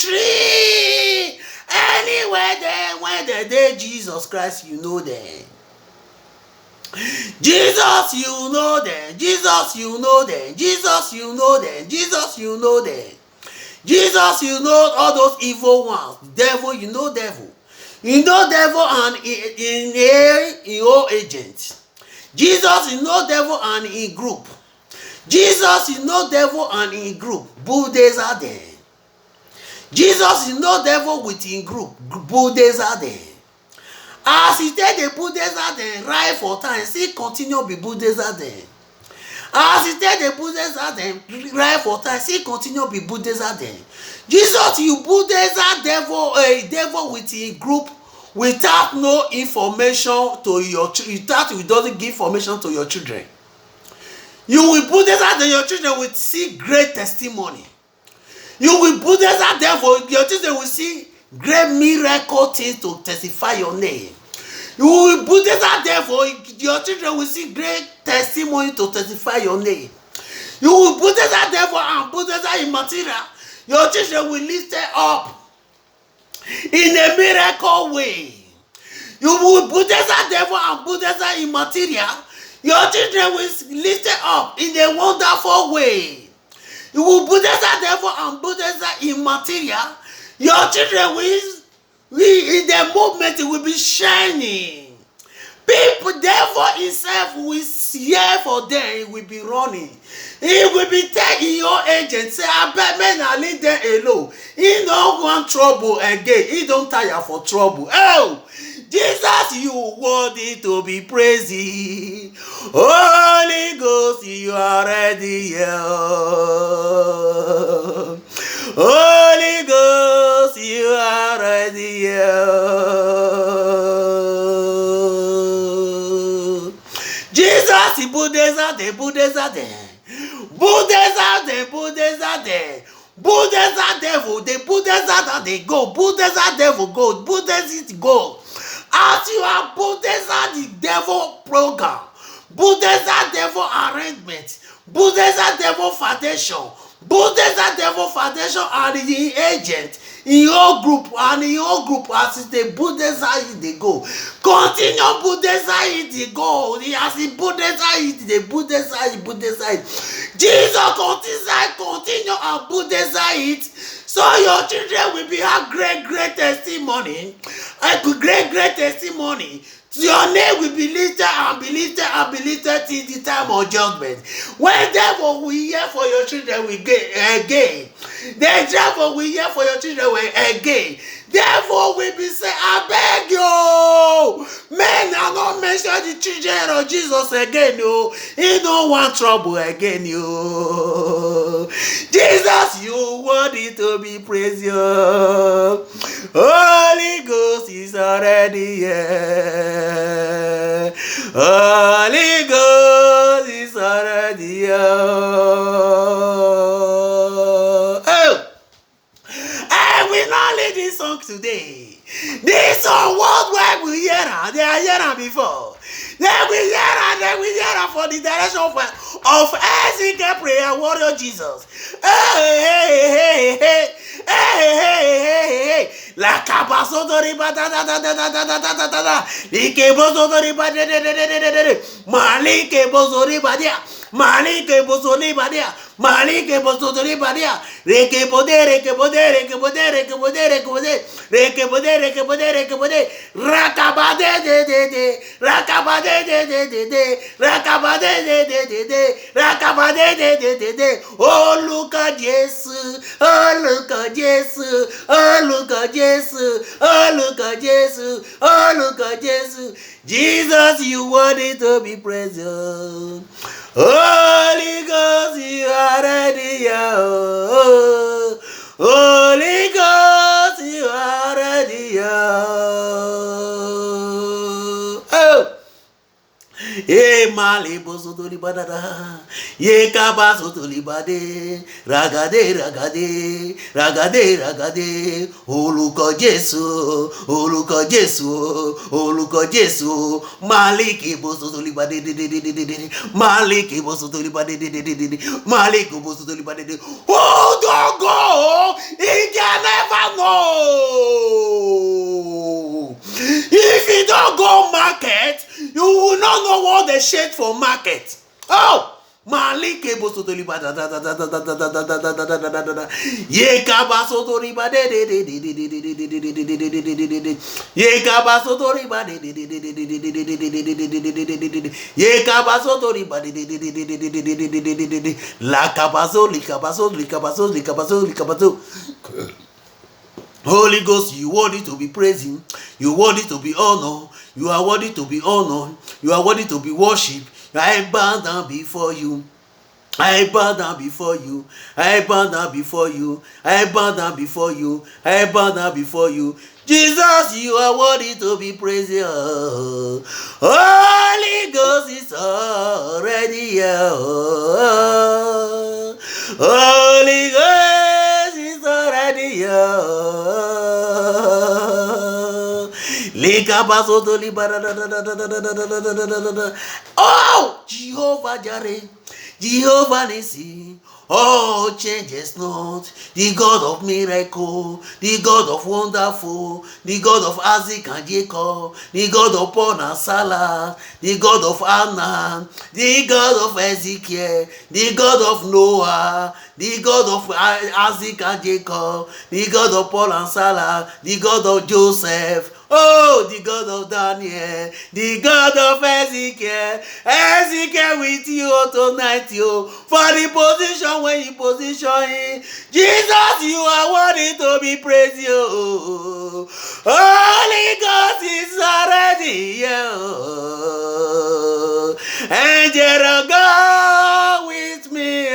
country. Anywhere there, when the day Jesus Christ, you know them. Jesus, you know them. Jesus, you know them. Jesus, you know them. Jesus, you know them. Jesus, you know all those evil ones. Devil, you know devil. You know devil and in your agent. Jesus, you know devil and in group. Jesus, you know devil and in group. Buddhas are there. Jesus, you know devil within group. Buddhas are there. As he take the Buddhas are there, right for time, see continue be Buddhas are there. As he take the Buddhas are there, right for time, see continue be Buddhas are there. Jesus, you Buddhas are devil, a devil within group without no information to your without you doesn't give information to your children. You will put this out there, your children will see great testimony. You will put this out there for your children will see great miracle things to testify your name. You will put this out there for your children will see great testimony to testify your name. You will put this out there for and put this out in material. Your children will lift it up in a miracle way. You will put this out there for and put this out in material. Your children will lift it up in a wonderful way. You will put this out there for and put this out in material. Your children will in the movement it will be shining. People, therefore, himself will hear for them, he will be running. He will be taking your agent, say, I bet men I leave them alone. He don't want trouble again. He don't tire for trouble. Oh, Jesus, you worthy to be praised. Holy Ghost, you are ready here. Holy Ghost, you are ready here. Jesus, the Buddhas are there, Buddhas are there. Buddhas are there, Buddhas are there. Buddhas are devil, the Buddhas are that they go. Buddhas are devil, go. Buddhas is go. As you are Buddhas are the devil program. Buddhas are devil arrangement. Buddhas are devil foundation. Buddhas are devil foundation and the agent in your group and in your group as the Buddhas are they go. Continue Buddhas are they go. As the Buddhas are the Buddhas are Buddhas are. Jesus continue and Buddhas are it. So your children will be have great testimony. Great testimony. Your name will be lifted and be lifted and be lifted till the time of judgment. When devil will hear for your children again. The devil will hear for your children again. Therefore will be say, I beg you, men are not mention the children of Jesus again. You, he don't want trouble again. You, Jesus, you worthy to be praised. You, Holy Ghost is already here. Holy Ghost is already here. This song today. This song worldwide we hear her. They are hearing before. Then we hear her for the direction of SK Prayer Warrior Jesus. Hey. La capasoto riba da. Like bozo riba de. Malike bozo riba dia. Malike bozo riba dia. Malike bozo riba dia. Reke poder. Rakabade de. Oh look at Jesus. Oh look at Jesus. Oh look at Jesus. Oh look at Jesus. Oh look at Jesus. Jesus, you worthy to be praised. Holy Ghost, you are ready. Holy Ghost, you are ready. Oh, malibo soto libadada. Ye kaba soto libade. Ragade, ragade, ragade, ragade. Oluko Jesu, Oluko Jesu, Oluko Jesu. Maliki bo soto libade, Maliki bo soto libade, Maliki bo soto libade. Who don't go? He can never know. If you don't go market, you will not know what they shade for market. Oh! Malike bosoto liba da da da da da da da da da da da da da da. Ye kabasoto liba de de de de de de de de de de de de de de. Ye kabasoto liba de de de de de de de de de de de de. Ye kabasoto liba de de de de de de de de de de de de. La kabaso, likabaso, likabaso, likabaso, likabaso. Holy Ghost, you worthy to be praising, you worthy to be honored, you are worthy to be honored, you are worthy to be worshipped. I bow down before you. I bow down before you. I bow down before you. I bow down before you. I bow down before you. Jesus, you are worthy to be praised. Holy Ghost is already here. Holy Ghost is already here. Oh, Jehovah Jireh, Jehovah Nissi, all changes not. The God of miracle, the God of wonderful, the God of Isaac and Jacob, the God of Paul and Salah, the God of Anna, the God of Ezekiel, the God of Noah, the God of Isaac and Jacob, the God of Paul and Salah, the God of Joseph. Oh, the God of Daniel, the God of Ezekiel, Ezekiel with you tonight, you for the position when you position him. Jesus, you are worthy to be praised, you. Holy Ghost is already here. Angel of God with me.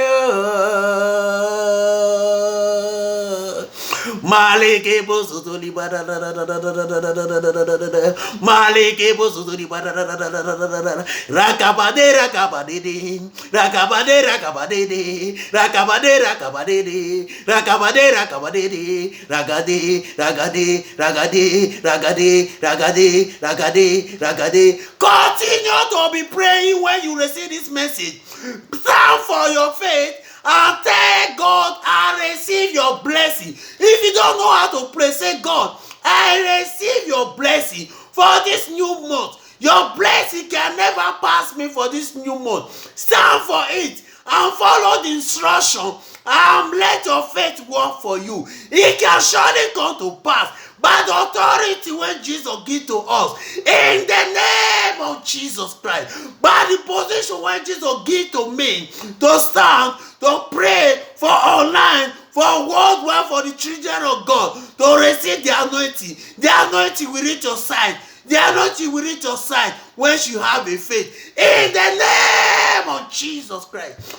Malike bosoto libada da da da da da da da da da da da da. Malike bosoto libada da da da da da da da. Rakabade rakabade de. Rakabade rakabade de. Rakabade rakabade de. Rakabade rakabade de. Ragade ragade ragade ragade ragade ragade ragade. Continue to be praying when you receive this message. Stand for your faith. And tell God, I receive your blessing. If you don't know how to pray, say, God, I receive your blessing for this new month. Your blessing can never pass me for this new month. Stand for it and follow the instruction and let your faith work for you. It can surely come to pass by the authority when Jesus gives to us. In the name of Jesus Christ. By the position when Jesus gives to me to stand, to pray for online, for worldwide, for the children of God, to receive the anointing. The anointing will reach your side. The anointing will reach your side when you have a faith. In the name of Jesus Christ.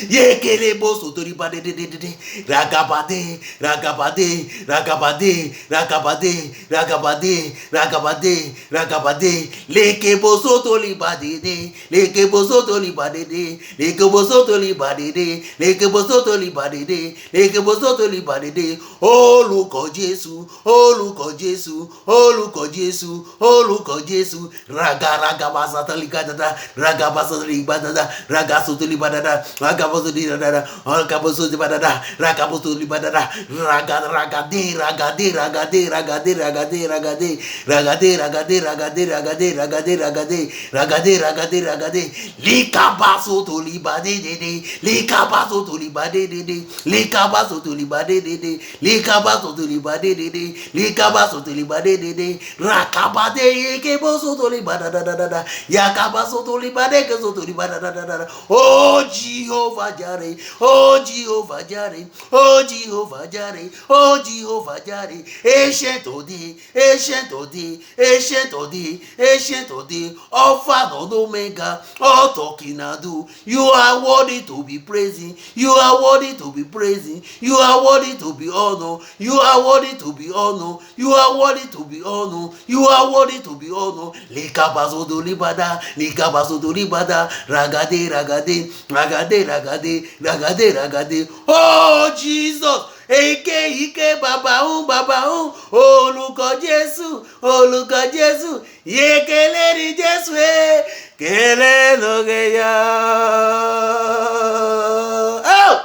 Yekele boso tori bade de ragabade ragabade ragabade ragabade ragabade ragabade ragabade leke boso tori bade de leke boso tori bade de leke boso tori bade de leke boso tori bade de leke boso tori bade de. Olùkọ́ Jésù olùkọ́ Jésù olùkọ́ Jésù olùkọ́ Jésù ragabasa tori badada ragabasa tori badada ragaso tori badada. Ragaboso di badada, ragaboso di badada, ragaboso di badada, ragade, ragade, ragade, ragade, ragade, ragade, ragade, ragade, ragade, ragade, ragade, ragade, ragade, ragade, ragade, likabaso to libade de, likabaso to libade de, likabaso to libade de, likabaso to libade de, likabaso to libade de, rakabade yekeboso to libada da da da, yakabaso to libade keso to libada da da da. Oh, Jehovah. Jehovah Jireh, oh Jehovah Jireh, oh Jehovah Jireh, oh Jehovah Jireh, ancient Odi, ancient Odi, ancient Odi, ancient Odi, Alpha and Omega, all talking I do. You are worthy to be praising, you are worthy to be praising, you are worthy to be honored, you are worthy to be honored, you are worthy to be honored, you are worthy to be honored. Likabazodo libada, likabazodo libada, ragade, ragade, ragade, ragade, ragade, ragade. Oh Jesus, ike baba un, olùkọ́ Jésù, olùkọ́ Jésù, yekele ri Jésù kele lóge ya. Oh!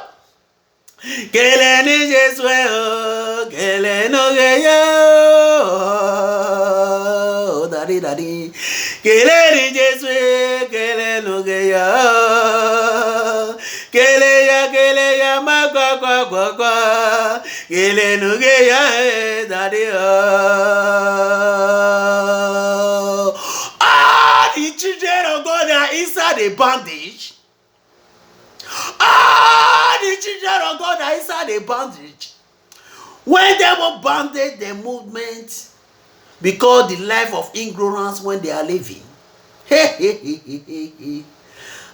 Kele ni Jésù kele lóge ya. Daddy, kele ni Jésù kele lóge ya. Kele ya ma kwa kele lóge ya daddy. The children of God are inside a bandage. The children of God are inside a bandage. When they will bandage their movement because the life of ignorance when they are living.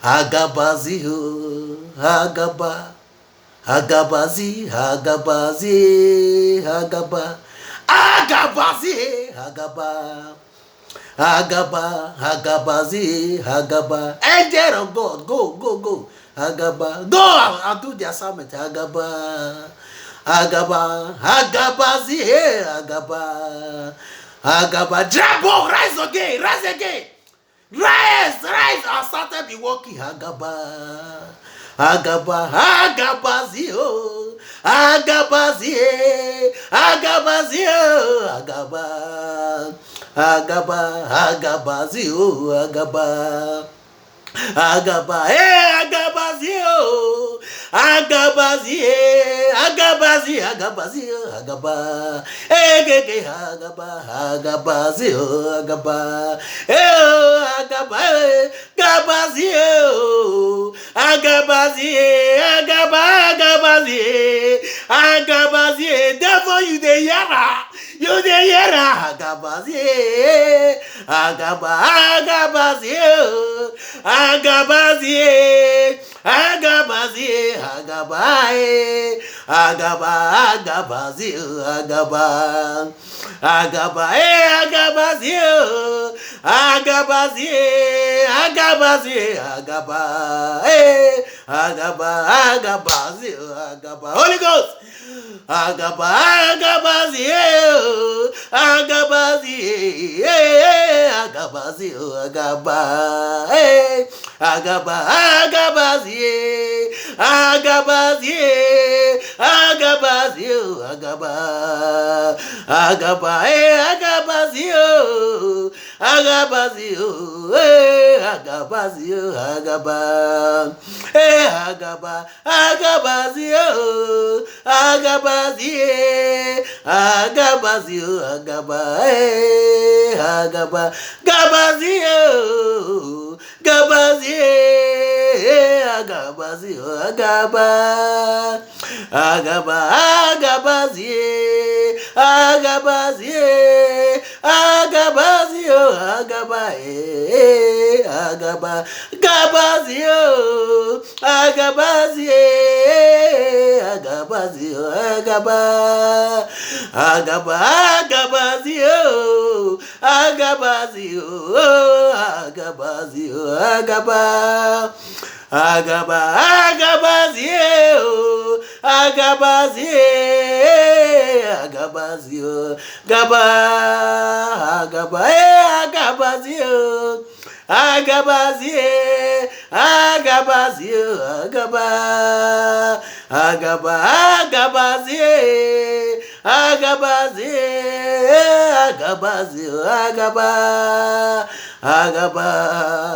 Agabazi, agaba, agabazi, agabazi, agaba, agabazi, agaba. Agaba, Agabazi, Agaba. Angel of God, go. Agaba, go and do the assignment. Agaba, Agabazi, Agaba, Agaba. Drabo, rise again. Rise, and started be walking. Agaba, Agabazi, Agabazi, Agabazi, Agaba. Agabazi, Agabazi, Agaba. Agabazi, Agaba. Agabazi. Devil, you the yara. You the yara. Agabazi, Agabazi. Holy Ghost. Agabazi,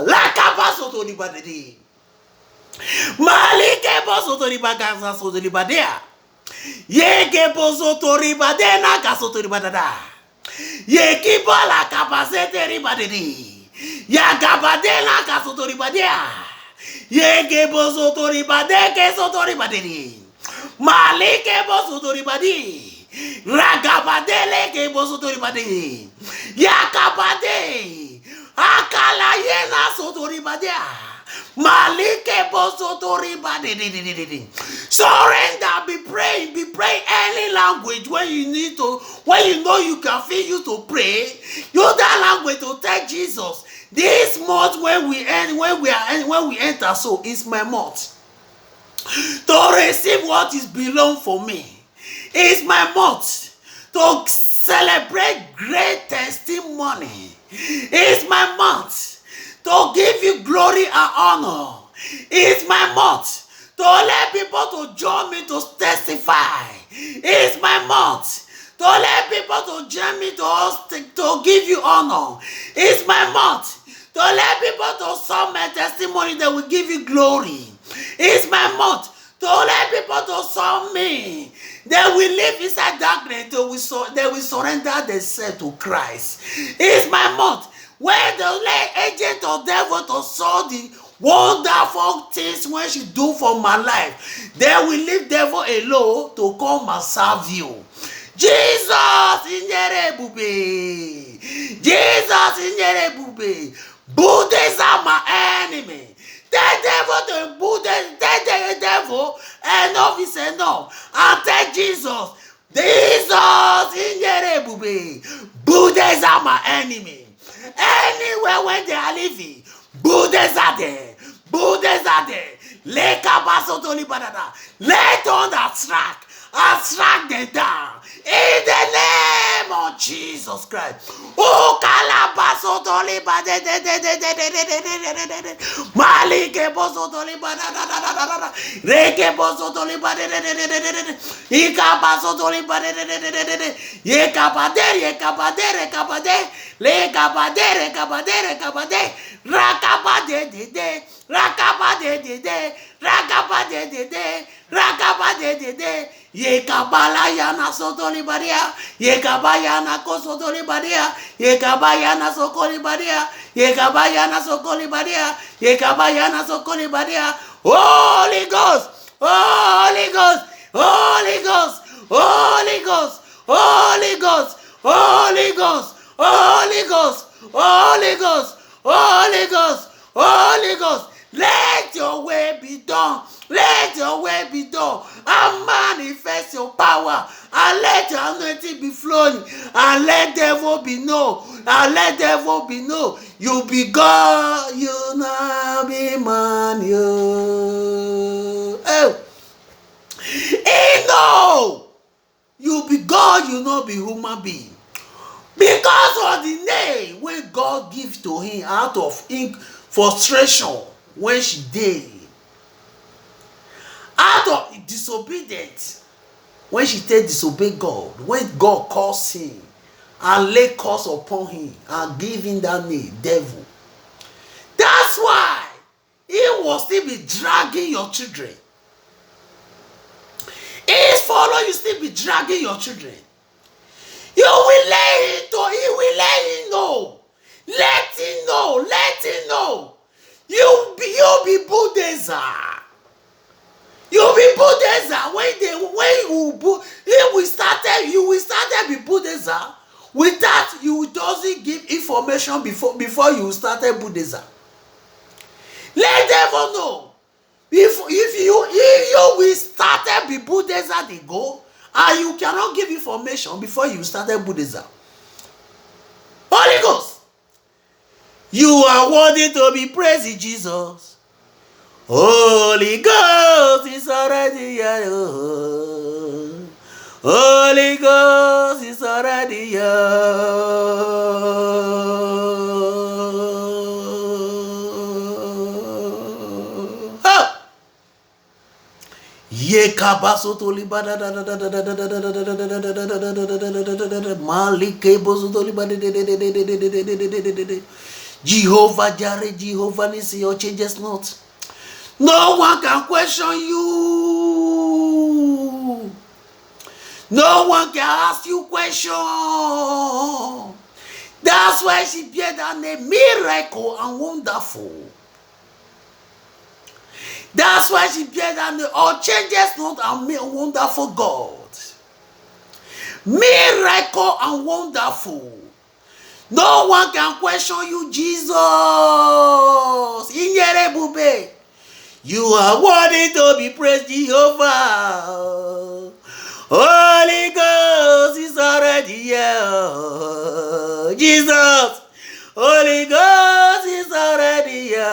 Lakabasoto di badedi. Malike bosoto di bagaza soto di badea. Yeke bosoto ribadena gasoto di badada. Yeki bola kapasete ribadedi. Yagabadena gasoto di badea. Yeke bosotori badeke sotori badiri. Malike bosotori badi. Ragabadele ke bosotori badi. Yakabade. Akala yena sotori badia. Malike bosotori badi. Surrender, be praying any language when you need to, when you know you can feel you to pray. Use that language to tell Jesus. This month when we enter, so it's my month to receive what is belong for me. It's my month to celebrate great testimony. It's my month to give you glory and honor. It's my month to let people to join me to testify. It's my month to let people to join me to give you honor. It's my month to let people to song my testimony that will give you glory. It's my month to let people to song me. They will live inside darkness. They will surrender themselves to Christ. It's my month where the agent of devil to saw the wonderful things when she do for my life. They will leave devil alone to come and serve you. Jesus in Yerebube. Jesus in Yerebube. Buddhists are my enemy. The devil, enough is enough. And tell Jesus, Jesus in Yerebube. Buddhists are my enemy. Anywhere when they are living, Buddhists are there. Buddhists are there. Let on attract them down. In the name of Jesus Christ. Oh, Calabaso Toliba Malike Boso Toliba Reke Boso Toliba Ikabaso Toliba Yekabade Le Kabade Rakabade Yekabalayana Sotolibaria, Yekabayana Kosotolibaria, Yekabayana Sokolibaria, Yekabayana Sokolibaria, Yekabayana Sokolibaria, Holy Ghost, Holy Ghost, Holy Ghost, Holy Ghost, Holy Ghost, Holy Ghost, Holy Ghost, Holy Ghost, Holy Ghost, Holy Ghost, let your way be done. Let your way be done and manifest your power and let your anointing be flowing and let devil be known and let devil be known. You be God, you now be man, you. Oh. No, you be God, you not be human being. Because of the name when God gives to him out of frustration when she did. Out of disobedience, when she disobey God, when God calls him and lay curse upon him and give him that name, devil. That's why he will still be dragging your children. His follow you still be dragging your children. You will let him know. Let him know. Let him know. You'll be Buddhism. You be Buddhism you will start be Buddhism without you doesn't give information before you started Buddhism. Let devil know if you will start be Buddhism they go and you cannot give information before you started Buddhism. Holy Ghost, you are worthy to be praised, Jesus. Holy Ghost is already here. Holy Ghost is already here. Oh. Yekabaso toliba da da da da da da da da da. Jehovah Jireh, Jehovah Nissi, your changes not. No one can question you. No one can ask you question. That's why she bear that name, Miracle and Wonderful. That's why she bears that name. All changes not and wonderful God. Miracle and wonderful. No one can question you, Jesus. Inyerebube. You are worthy to be praised, Jehovah. Holy Ghost is already here. Jesus. Holy Ghost is already here.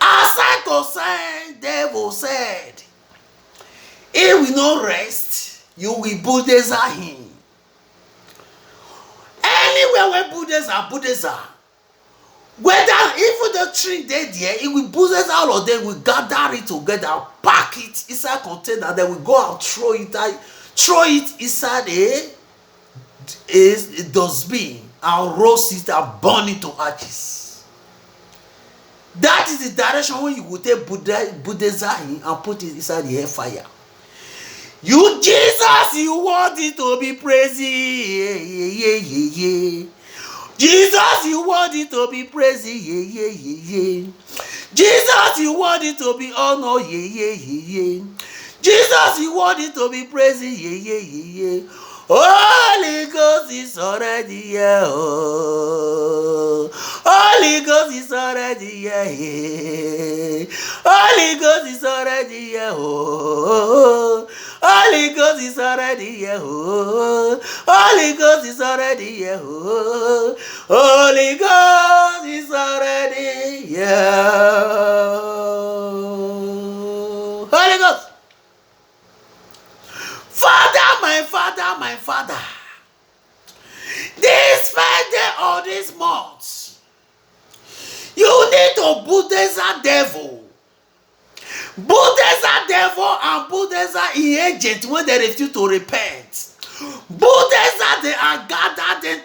As I concerned, devil said, he will not rest. You will Buddha him. Anywhere where Buddhas are, whether even the tree they there, it will Buddhas all of them will gather it together, pack it inside container, then we go and throw it inside a dustbin and roast it and burn it to ashes. That is the direction when you will take Buddha's and put it inside the air fire. You, Jesus, you want it to be praised. Jesus, you want it to be praised. Jesus, you want it to be honored. Jesus, you want it to be praised. Holy Ghost is already here. Holy Ghost is already here. Holy Ghost is already here. Holy Ghost is already here. Holy Ghost is already here. Holy Ghost is already here. Holy Ghost. Father, my Father, this Friday or this month, you need to Buddha devil. Buddha devil and Buddha agent when they refuse to repent. Buddha they are gathered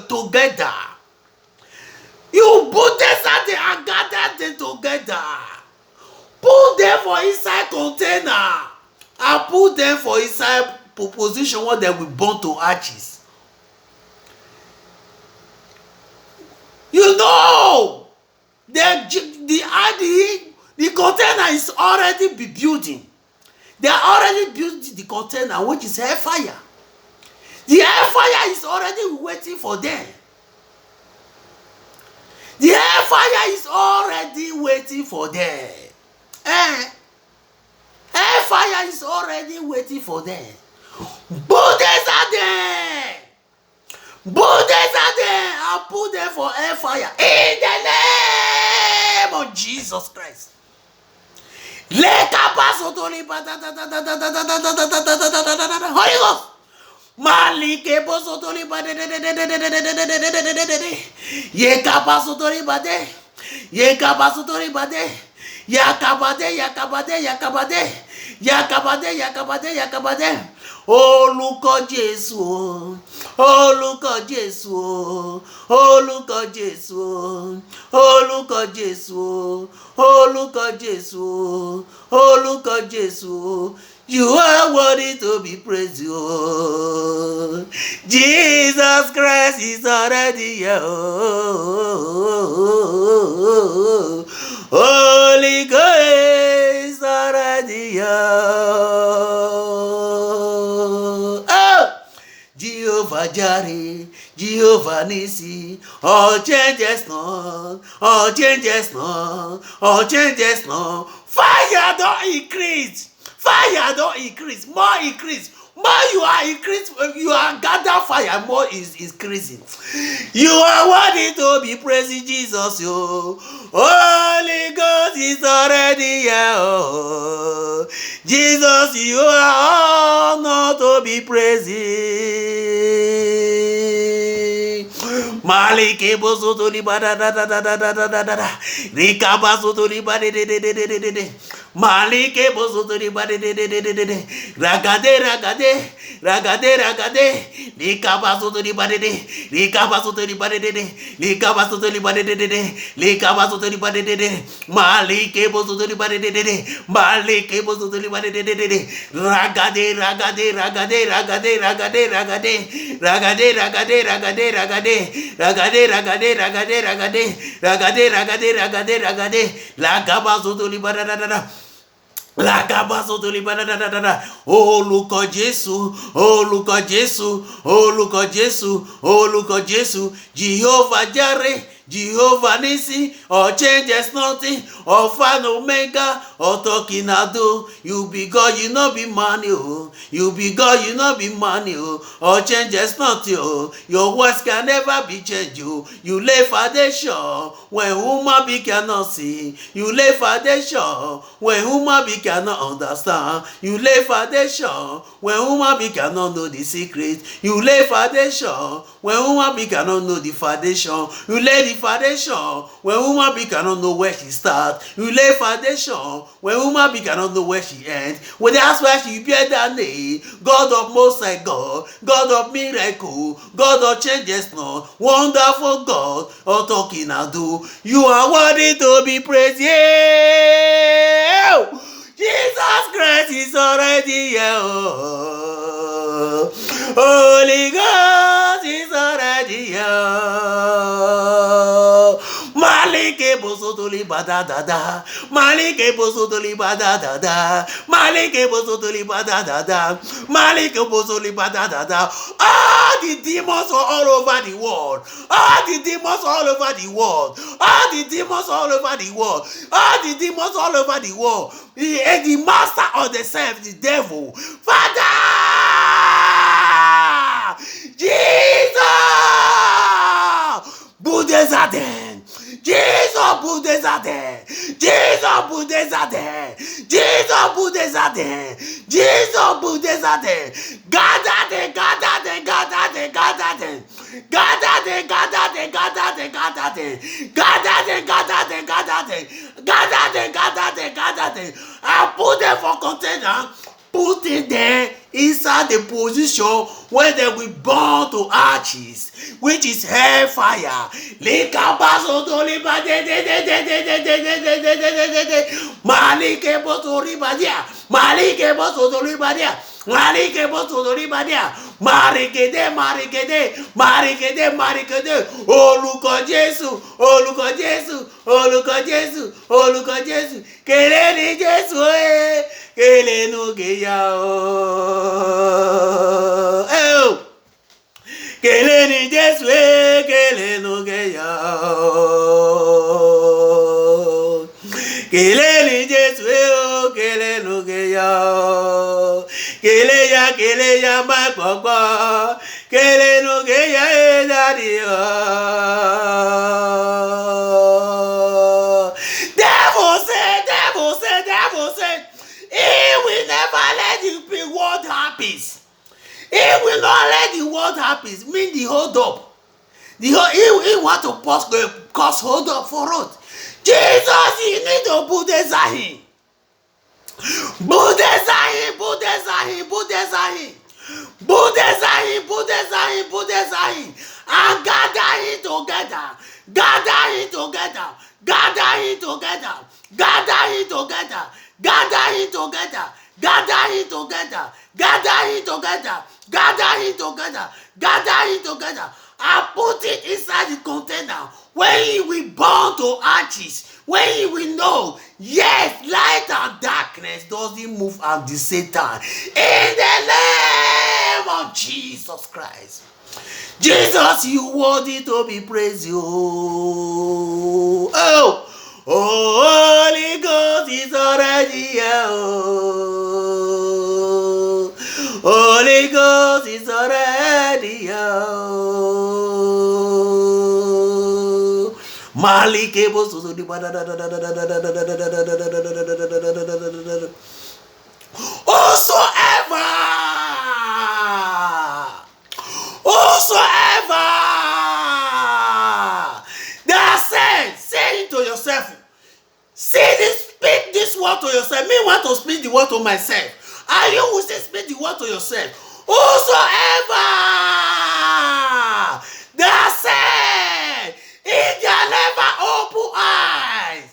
together. You Buddha they are gathered together. Put them for inside container. I put them for inside position where they will burn to ashes. You know, the container is already be building. They are already building the container, which is air fire. The air fire is already waiting for them. The air fire is already waiting for them. Air fire is already waiting for them. Buddhas are there. Buddhas are there. I put them for air fire. In the name of Jesus Christ. Holy Ghost. Malike posotoli bade. Ye kapasotori bade. Ye kapasotori bade. Yakabade. Olùkọ́ Jésù, olùkọ́ Jésù, olùkọ́ Jésù, olùkọ́ Jésù, olùkọ́ Jésù, olùkọ́ Jésù. You are worthy to be praised. Jesus Christ is already here. Holy Ghost is already here. Jehovah Jireh, Jehovah Nissi, all changes not, all changes not, all changes not. Fire don't increase. Fire don't increase, more increase. More you are increased, you are gather fire, more is increasing. You are worthy to be praised, Jesus. Yo. Holy Ghost is already here. Oh. Jesus, you are honored to be praised. Malike bosoto libada da da da da da da da da. Rika basoto libada de de de de de de. Malike bosoto libada de de de de de de. Ragade ragade ragade, ragade, likabasoto libadede, likabasoto libadede, likabasoto libadede, likabasoto libadede, malike bosoto libadede, malike bosoto libadede, ragade, ragade, ragade, ragade, ragade, ragade, ragade, ragade, ragade, ragade, ragade, ragade, ragade, ragade, ragade, ragade, ragade, ragade, lagabasoto libadada. Oh, look at Jesus, oh, look at Jesus, oh, look at Jesus, oh, look at Jesus, Jehovah Jireh, Jehovah Nissi, or changes nothing, or fan omega, or talking ado. You be God, you not be man, oh. You be God, you not be man, oh. Or changes nothing, oh. Your words can never be changed, oh. You lay foundation when human being cannot see. You lay foundation when human being cannot understand. You lay foundation when human being cannot know the secret. You lay foundation when human being cannot know the foundation. You lay the foundation when human being cannot know where she starts. You lay foundation when human being cannot know where she ends. Well, that's why she bear that name, God of Most High God, God of miracle, God of changes not, wonderful God, all talking I do. You are worthy to be praised. Yeah! Jesus Christ is already here. Oh. Holy Ghost is already here. Malike bosotoli badadada, malike bosotoli badadada, malike bosotoli badadada, malike bosotoli badadada. All the demons are all over the world. All the demons all over the world. All the demons all over the world. All the demons all over the world. The master of the self, the devil. Father, Jesus, Buddha then. Jesus Buddha, Jesus Buddha, Jesus Buddha, Jesus Buddha, gather them, gather them, gather them, gather them, gather them, gather them, gather them, gather them, gather them, gather them, gather them, gather them, gather them, gather them, and put them for container. Put it there inside the position where they will burn to ashes, which is hellfire. Malike botoribadia, malike botoribadia, malike botoribadia, marikede, marikede, marikede, marikede. Oh, look at Jesus, oh, look at Jesus, oh, look at Jesus, oh, look at Jesus. Keleni Jesus, eh. Kele no geya oh, kele ni Jesu kele no geya kele ni Jesu kele no geya kele ya ma gbogbo kele no geya daddy devil say he will never let the world happens. He will not let the world happens. Mean the hold up. He want to cause hold up for us. Jesus, you need to Buddha Zahin. Buddha Zahin, Buddha Zahin, Buddha Zahin. Buddha Zahin, Buddha Zahin, Buddha Zahin. And gather it together. Gather it together. Gather it together. Gather it together. Gather it together, gather it together, gather it together, gather it together, gather it together, and put it inside the container where it will burn to ashes, where it will know, yes, light and darkness doesn't move at the same time. In the name of Jesus Christ. Jesus, you worthy to be praised. Oh. Oh, Holy Ghost is already here. Oh, Holy Ghost is already here. Malike boso di whosoever that says, say it to yourself. Say this, speak this word to yourself. Me want to speak the word to myself. And you will say, speak the word to yourself. Whosoever that said he can never open eyes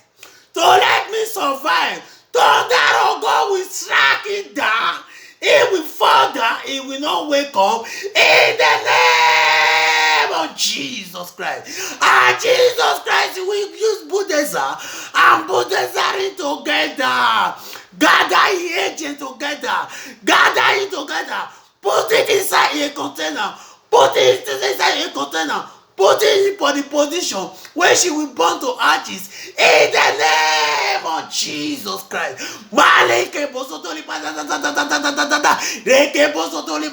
to let me survive, thunder of God will strike it down. It will fall down. It will not wake up in the name of Jesus Christ. And Jesus Christ will use Buddhism and Buddhism together. Gather agent together. Gather it together. Put it inside a container. Put it inside a container. Put it for the position where she will burn to ashes in the name of Jesus Christ. Malike bosotoli reke bosotoli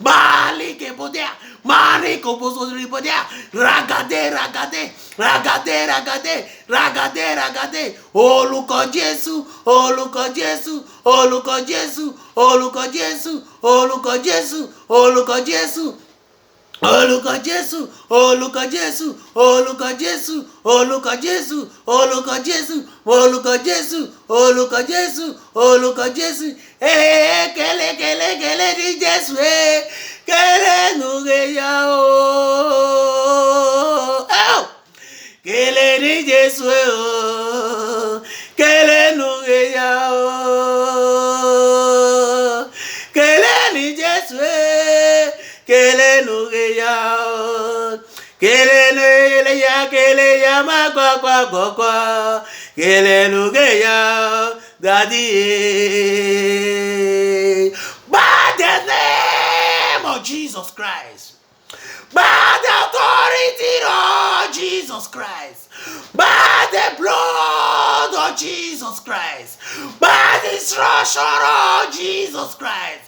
malike bodea mariko bosotoli bodea ragade ragade ragade ragade ragade ragade olùkọ́ Jésù olùkọ́ Jésù olùkọ́ Jésù olùkọ́ Jésù olùkọ́ Jésù olùkọ́ Jésù. Olùkọ́ Jésù, olùkọ́ Jésù, olùkọ́ Jésù, olùkọ́ Jésù, olùkọ́ Jésù, olùkọ́ Jésù, olùkọ́ Jésù, olùkọ́ Jésù. Kele kele kele di Jésù, kele nuge ya o. Kele di Jésù, kele nuge ya o. Kele di Jésù, kele nuge ya kele ya ma kwa kele nuge ya daddy. By the name of Jesus Christ, by the authority of Jesus Christ, by the blood of Jesus Christ, by the instruction of Jesus Christ,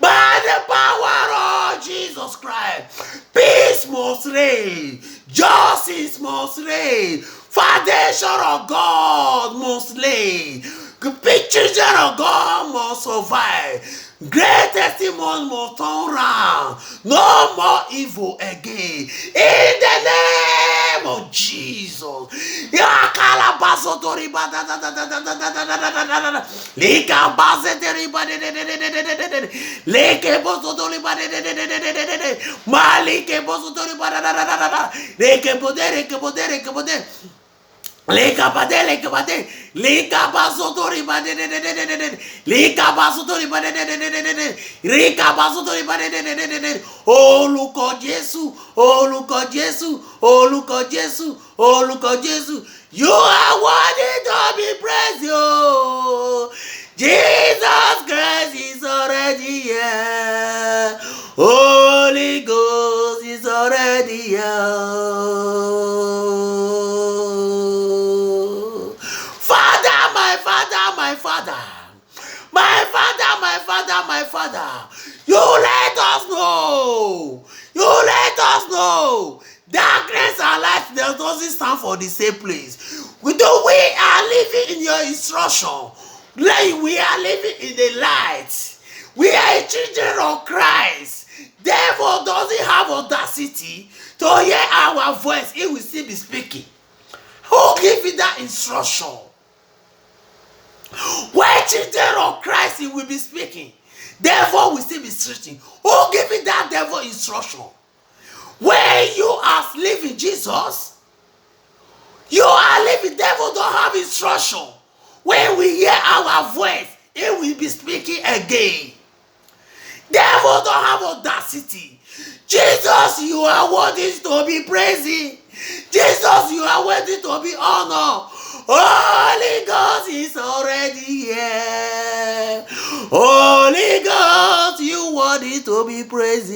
by the power of Jesus Christ, peace must reign, justice must reign, foundation of God must lay, the children of God must survive. Great testimony must turn around. No more evil again. In the name of Jesus. Leka bade, leka basotori bade, leka basotori bade, leka basotori bade. Olùkọ́ Jésù, olùkọ́ Jésù, olùkọ́ Jésù, olùkọ́ Jésù. You are worthy to be praised, oh. Jesus Christ is already here. Holy Ghost is already here. My Father, you let us know. You let us know. Darkness and light doesn't stand for the same place. We are living in your instruction. We are living in the light. We are children of Christ. Devil doesn't have audacity to hear our voice. He will still be speaking. Who give you that instruction? When children of Christ, he will be speaking. Devil will still be speaking. Who give you that devil instruction? When you are living Jesus, you are living. Devil don't have instruction. When we hear our voice, he will be speaking again. Devil don't have audacity. Jesus, you are worthy to be praised. Jesus, you are worthy to be honored. Holy Ghost is already here. Holy Ghost, you worthy to be praised.